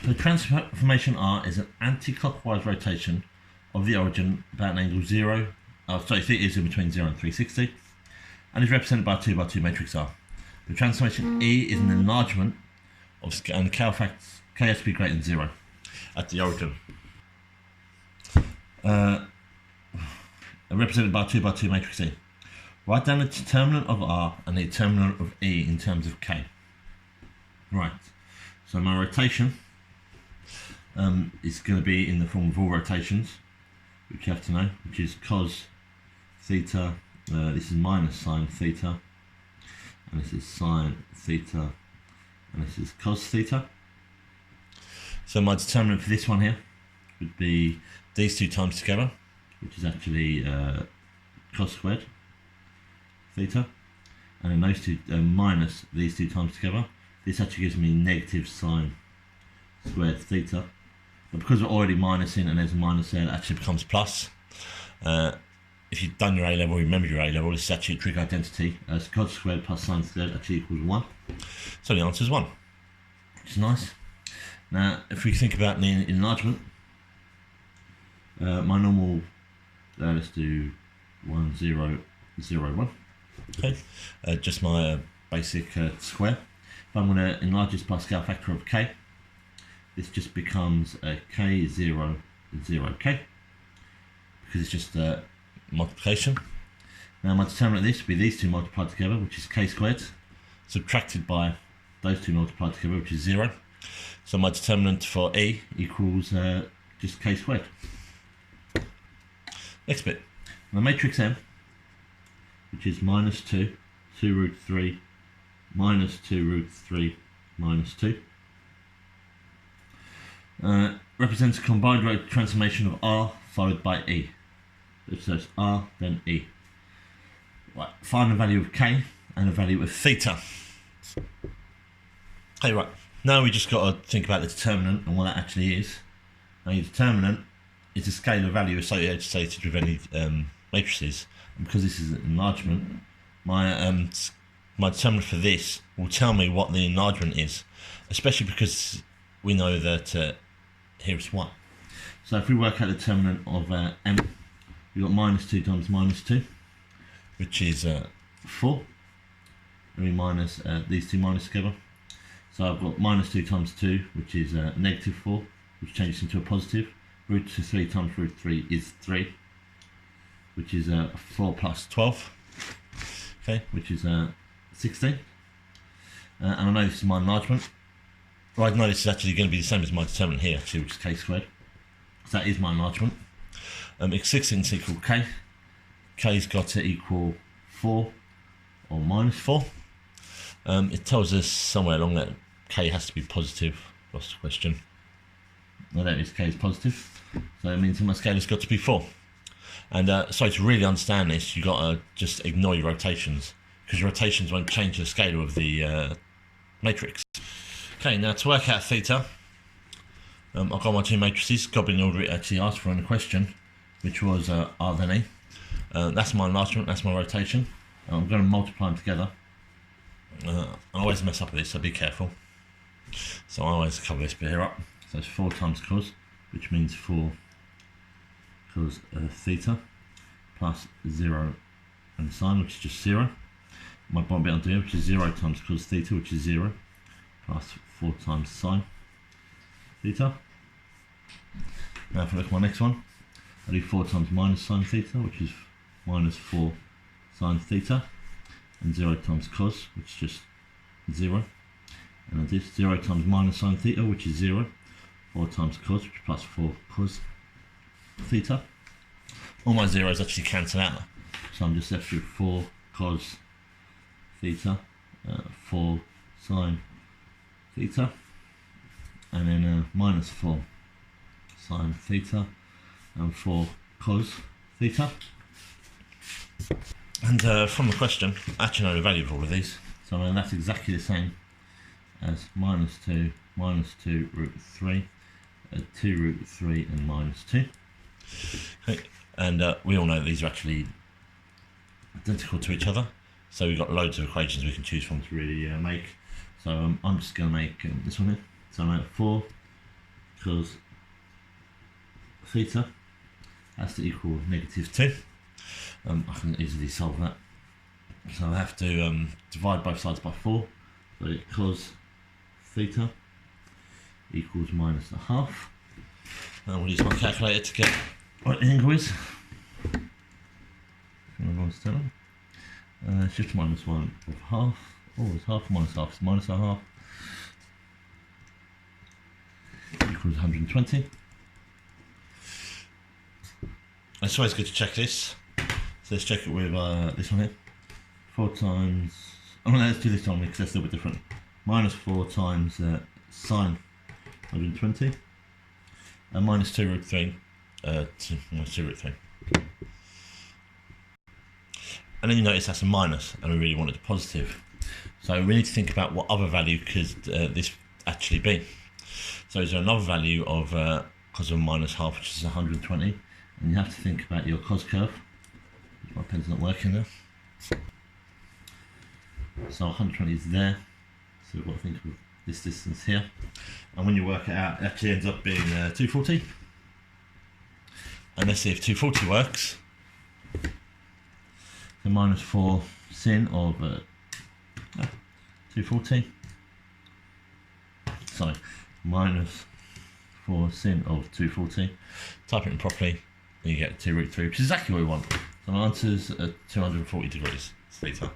So transformation R is an anti-clockwise rotation of the origin about an angle theta is in between 0 and 360, and is represented by a 2 by 2 matrix R. The transformation E is an enlargement of and the K has to be greater than 0 at the origin. Represented by a 2 by 2 matrix E. Write down the determinant of R and the determinant of E in terms of K. Right, so my rotation is going to be in the form of all rotations, which you have to know, which is cos theta, this is minus sine theta, and this is sine theta, and this is cos theta. So my determinant for this one here would be these two times together, which is actually cos squared theta, and then those two minus these two times together. This actually gives me negative sine squared theta, but because we're already minusing and there's a minus there, it actually becomes plus. If you've done your A level, remember your A level, this is actually a trig identity. So cos squared plus sine squared actually equals 1. So the answer is 1, which is nice. Now, if we think about the enlargement, my normal, let's do 1, 0, 0, 1. Okay, just my basic square. If I'm going to enlarge this by scale factor of k, this just becomes k0, 0k, because it's just multiplication. Now my determinant of this would be these two multiplied together, which is k squared, subtracted by those two multiplied together, which is 0. So my determinant for E equals just k squared. Next bit, my matrix M, which is minus 2, 2 root 3, minus 2 root 3, minus 2, represents a combined rate transformation of R followed by E. So it's R, then E. Right, find the value of K and the value of theta. Okay, right, now we just got to think about the determinant and what that actually is. Now your determinant is a scalar value associated with any matrices, and because this is an enlargement, my determinant for this will tell me what the enlargement is, especially because we know that here it's 1. So if we work out the determinant of M, we've got minus 2 times minus 2, which is 4, and we minus these two minus together. So I've got minus 2 times 2, which is negative 4, which changes into a positive. Root 3 times root 3 is 3, which is 4 plus 12, okay, which is 16. And I know this is my enlargement. Well, I know this is actually going to be the same as my determinant here, actually, which is k squared. So that is my enlargement. If 16 is equal k, k's got to equal 4 or minus 4. It tells us somewhere along that k has to be positive. Lost the question. Well, there it is, k is positive. So it means that my scale has got to be 4. And so to really understand this, you've got to just ignore your rotations, because your rotations won't change the scalar of the matrix. Okay, now to work out theta, I've got my two matrices, got to be in the order it actually asked for in the question, which was R then E. That's my enlargement, that's my rotation. I'm going to multiply them together. I always mess up with this, so be careful. So I always cover this bit here up. So it's 4 times cos, which means 4 cos theta, plus 0 and sine, which is just 0. My bottom bit I'll do, which is 0 times cos theta, which is 0, plus 4 times sine theta. Now if I look at my next one, I do 4 times minus sine theta, which is minus 4 sine theta, and 0 times cos, which is just 0. And I do 0 times minus sine theta, which is 0. 4 times cos, which is plus 4 cos theta. All my zeros actually cancel out, so I'm just left with 4 cos theta, 4 sine theta, and then minus 4 sine theta, and 4 cos theta. And from the question, I actually know the value of all of these, so that's exactly the same as minus 2 root 3, 2 root 3 and minus 2. Okay. And we all know that these are actually identical to each other, so we've got loads of equations we can choose from to really make. So I'm just going to make this one here. So I'm at 4 because theta has to equal -2. I can easily solve that. So I have to divide both sides by 4. So cos theta equals -1/2. And we'll use my calculator to get what the angle is. It's just -1/2. Oh, it's half minus half. It's -1/2. Equals 120. It's always good to check this. So let's check it with this one here. 4 times. Oh no, let's do this one because that's a little bit different. -4 times sine 120. And minus 2√3. Minus 2√3. And then you notice that's a minus, and we really want it a positive. So we need to think about what other value could this actually be. So is there another value of cos of -1/2, which is 120? And you have to think about your cos curve. My pen's not working there. So 120 is there. So we've got to think of this distance here. And when you work it out, it actually ends up being 240. And let's see if 240 works. So -4 sin of 240. Sorry, -4 sin of 240. Type it in properly, and you get 2√3, which is exactly what we want. So my answer's 240 degrees. Theta.